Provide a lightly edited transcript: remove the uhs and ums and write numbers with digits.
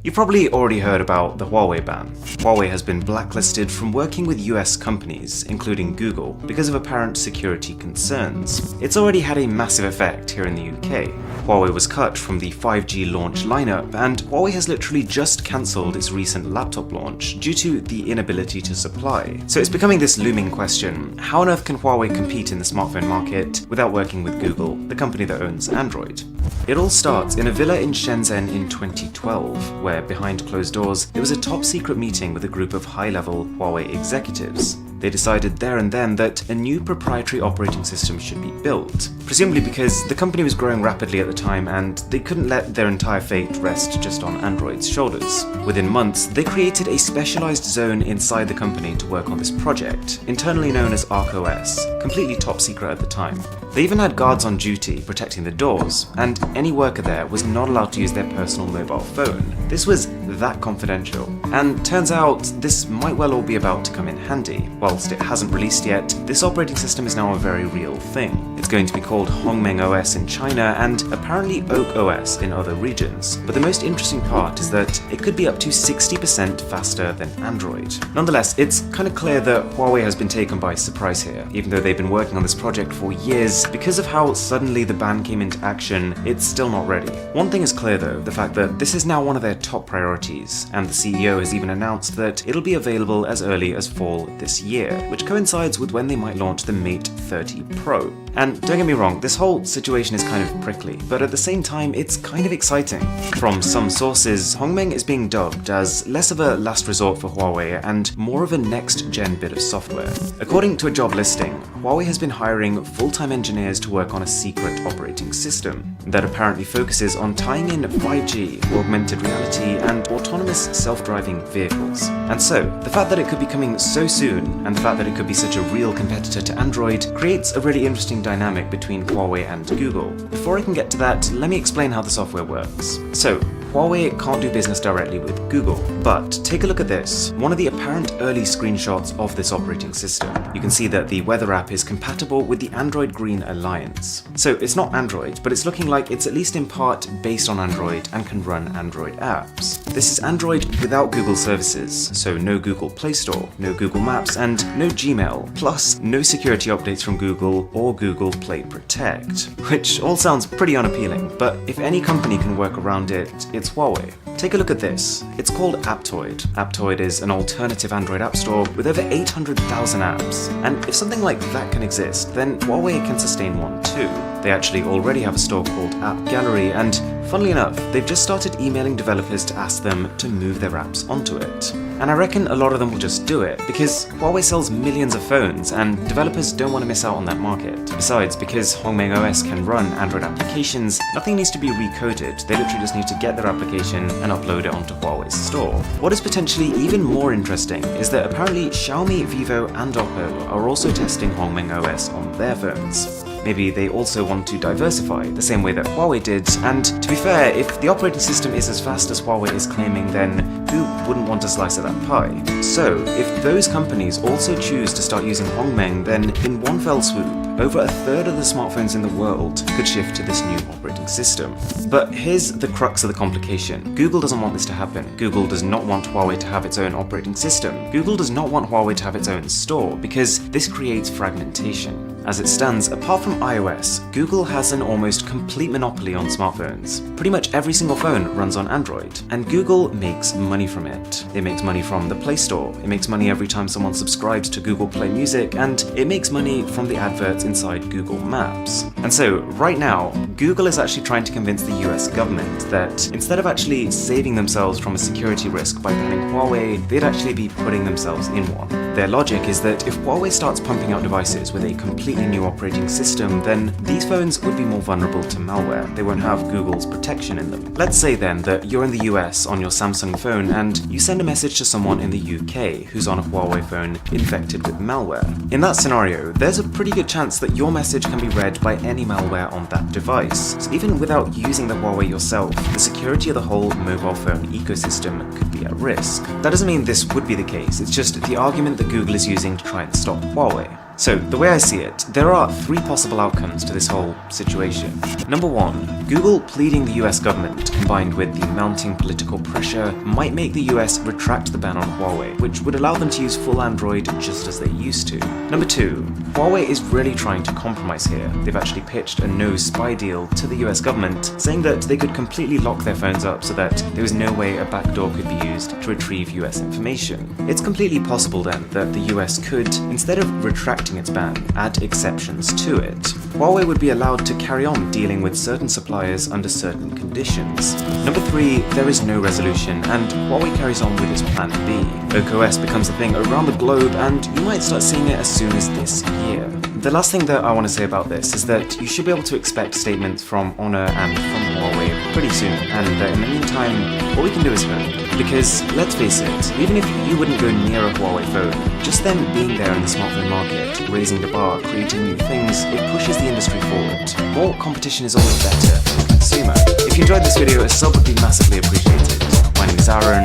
You've probably already heard about the Huawei ban. Huawei has been blacklisted from working with US companies, including Google, because of apparent security concerns. It's already had a massive effect here in the UK. Huawei was cut from the 5G launch lineup, and Huawei has literally just cancelled its recent laptop launch due to the inability to supply. So it's becoming this looming question: how on earth can Huawei compete in the smartphone market without working with Google, the company that owns Android? It all starts in a villa in Shenzhen in 2012, where behind closed doors there was a top secret meeting with a group of high-level Huawei executives. They decided there and then that a new proprietary operating system should be built, presumably because the company was growing rapidly at the time and they couldn't let their entire fate rest just on Android's shoulders. Within months, they created a specialized zone inside the company to work on this project, internally known as ArcOS, completely top secret at the time. They even had guards on duty protecting the doors, and any worker there was not allowed to use their personal mobile phone. This was that confidential. And turns out this might well all be about to come in handy. Whilst it hasn't released yet, this operating system is now a very real thing. It's going to be called Hongmeng OS in China and apparently Oak OS in other regions. But the most interesting part is that it could be up to 60% faster than Android. Nonetheless, it's kind of clear that Huawei has been taken by surprise here. Even though they've been working on this project for years, because of how suddenly the ban came into action, it's still not ready. One thing is clear though, the fact that this is now one of their top priorities, and the CEO has even announced that it'll be available as early as fall this year, which coincides with when they might launch the Mate 30 Pro. And don't get me wrong, this whole situation is kind of prickly, but at the same time it's kind of exciting. From some sources, Hongmeng is being dubbed as less of a last resort for Huawei and more of a next-gen bit of software. According to a job listing, Huawei has been hiring full-time engineers to work on a secret operating system that apparently focuses on tying in 5G, augmented reality, and autonomous self-driving vehicles. And so, the fact that it could be coming so soon, and the fact that it could be such a real competitor to Android, creates a really interesting dynamic between Huawei and Google. Before I can get to that, let me explain how the software works. So, Huawei can't do business directly with Google, but take a look at this, one of the apparent early screenshots of this operating system. You can see that the weather app is compatible with the Android Green Alliance. So it's not Android, but it's looking like it's at least in part based on Android and can run Android apps. This is Android without Google services, so no Google Play Store, no Google Maps, and no Gmail, plus no security updates from Google or Google Play Protect, which all sounds pretty unappealing, but if any company can work around it, it's Huawei. Take a look at this. It's called Aptoide. Aptoide is an alternative Android app store with over 800,000 apps. And if something like that can exist, then Huawei can sustain one too. They actually already have a store called App Gallery, and funnily enough, they've just started emailing developers to ask them to move their apps onto it. And I reckon a lot of them will just do it, because Huawei sells millions of phones, and developers don't want to miss out on that market. Besides, because Hongmeng OS can run Android applications, nothing needs to be recoded. They literally just need to get their application and upload it onto Huawei's store. What is potentially even more interesting is that apparently Xiaomi, Vivo, and Oppo are also testing Hongmeng OS on their phones. Maybe they also want to diversify, the same way that Huawei did, and to be fair, if the operating system is as fast as Huawei is claiming, then who wouldn't want a slice of that pie? So, if those companies also choose to start using Hongmeng, then in one fell swoop, over a third of the smartphones in the world could shift to this new operating system. But here's the crux of the complication. Google doesn't want this to happen. Google does not want Huawei to have its own operating system. Google does not want Huawei to have its own store, because this creates fragmentation. As it stands, apart from iOS, Google has an almost complete monopoly on smartphones. Pretty much every single phone runs on Android, and Google makes money from it. It makes money from the Play Store, it makes money every time someone subscribes to Google Play Music, and it makes money from the adverts inside Google Maps. And so, right now, Google is actually trying to convince the US government that instead of actually saving themselves from a security risk by banning Huawei, they'd actually be putting themselves in one. Their logic is that if Huawei starts pumping out devices with a completely new operating system, then these phones would be more vulnerable to malware. They won't have Google's protection in them. Let's say then that you're in the US on your Samsung phone and you send a message to someone in the UK who's on a Huawei phone infected with malware. In that scenario, there's a pretty good chance that your message can be read by any malware on that device. So even without using the Huawei yourself, the security of the whole mobile phone ecosystem could be at risk. That doesn't mean this would be the case, it's just the argument that Google is using to try and stop Huawei. So, the way I see it, there are three possible outcomes to this whole situation. Number one, Google pleading the US government combined with the mounting political pressure might make the US retract the ban on Huawei, which would allow them to use full Android just as they used to. Number two, Huawei is really trying to compromise here. They've actually pitched a no spy deal to the US government, saying that they could completely lock their phones up so that there was no way a backdoor could be used to retrieve US information. It's completely possible then that the US could, instead of retracting its ban, add exceptions to it. Huawei would be allowed to carry on dealing with certain suppliers under certain conditions. Number three, there is no resolution, and Huawei carries on with its plan B. OKOS becomes a thing around the globe, and you might start seeing it as soon as this year. The last thing that I want to say about this is that you should be able to expect statements from Honor and from Huawei pretty soon, and in the meantime, what we can do is hope. Because, let's face it, even if you wouldn't go near a Huawei phone, just them being there in the smartphone market, raising the bar, creating new things, it pushes the industry forward. More competition is always better for the consumer. If you enjoyed this video, a sub would be massively appreciated. My name is Aaron.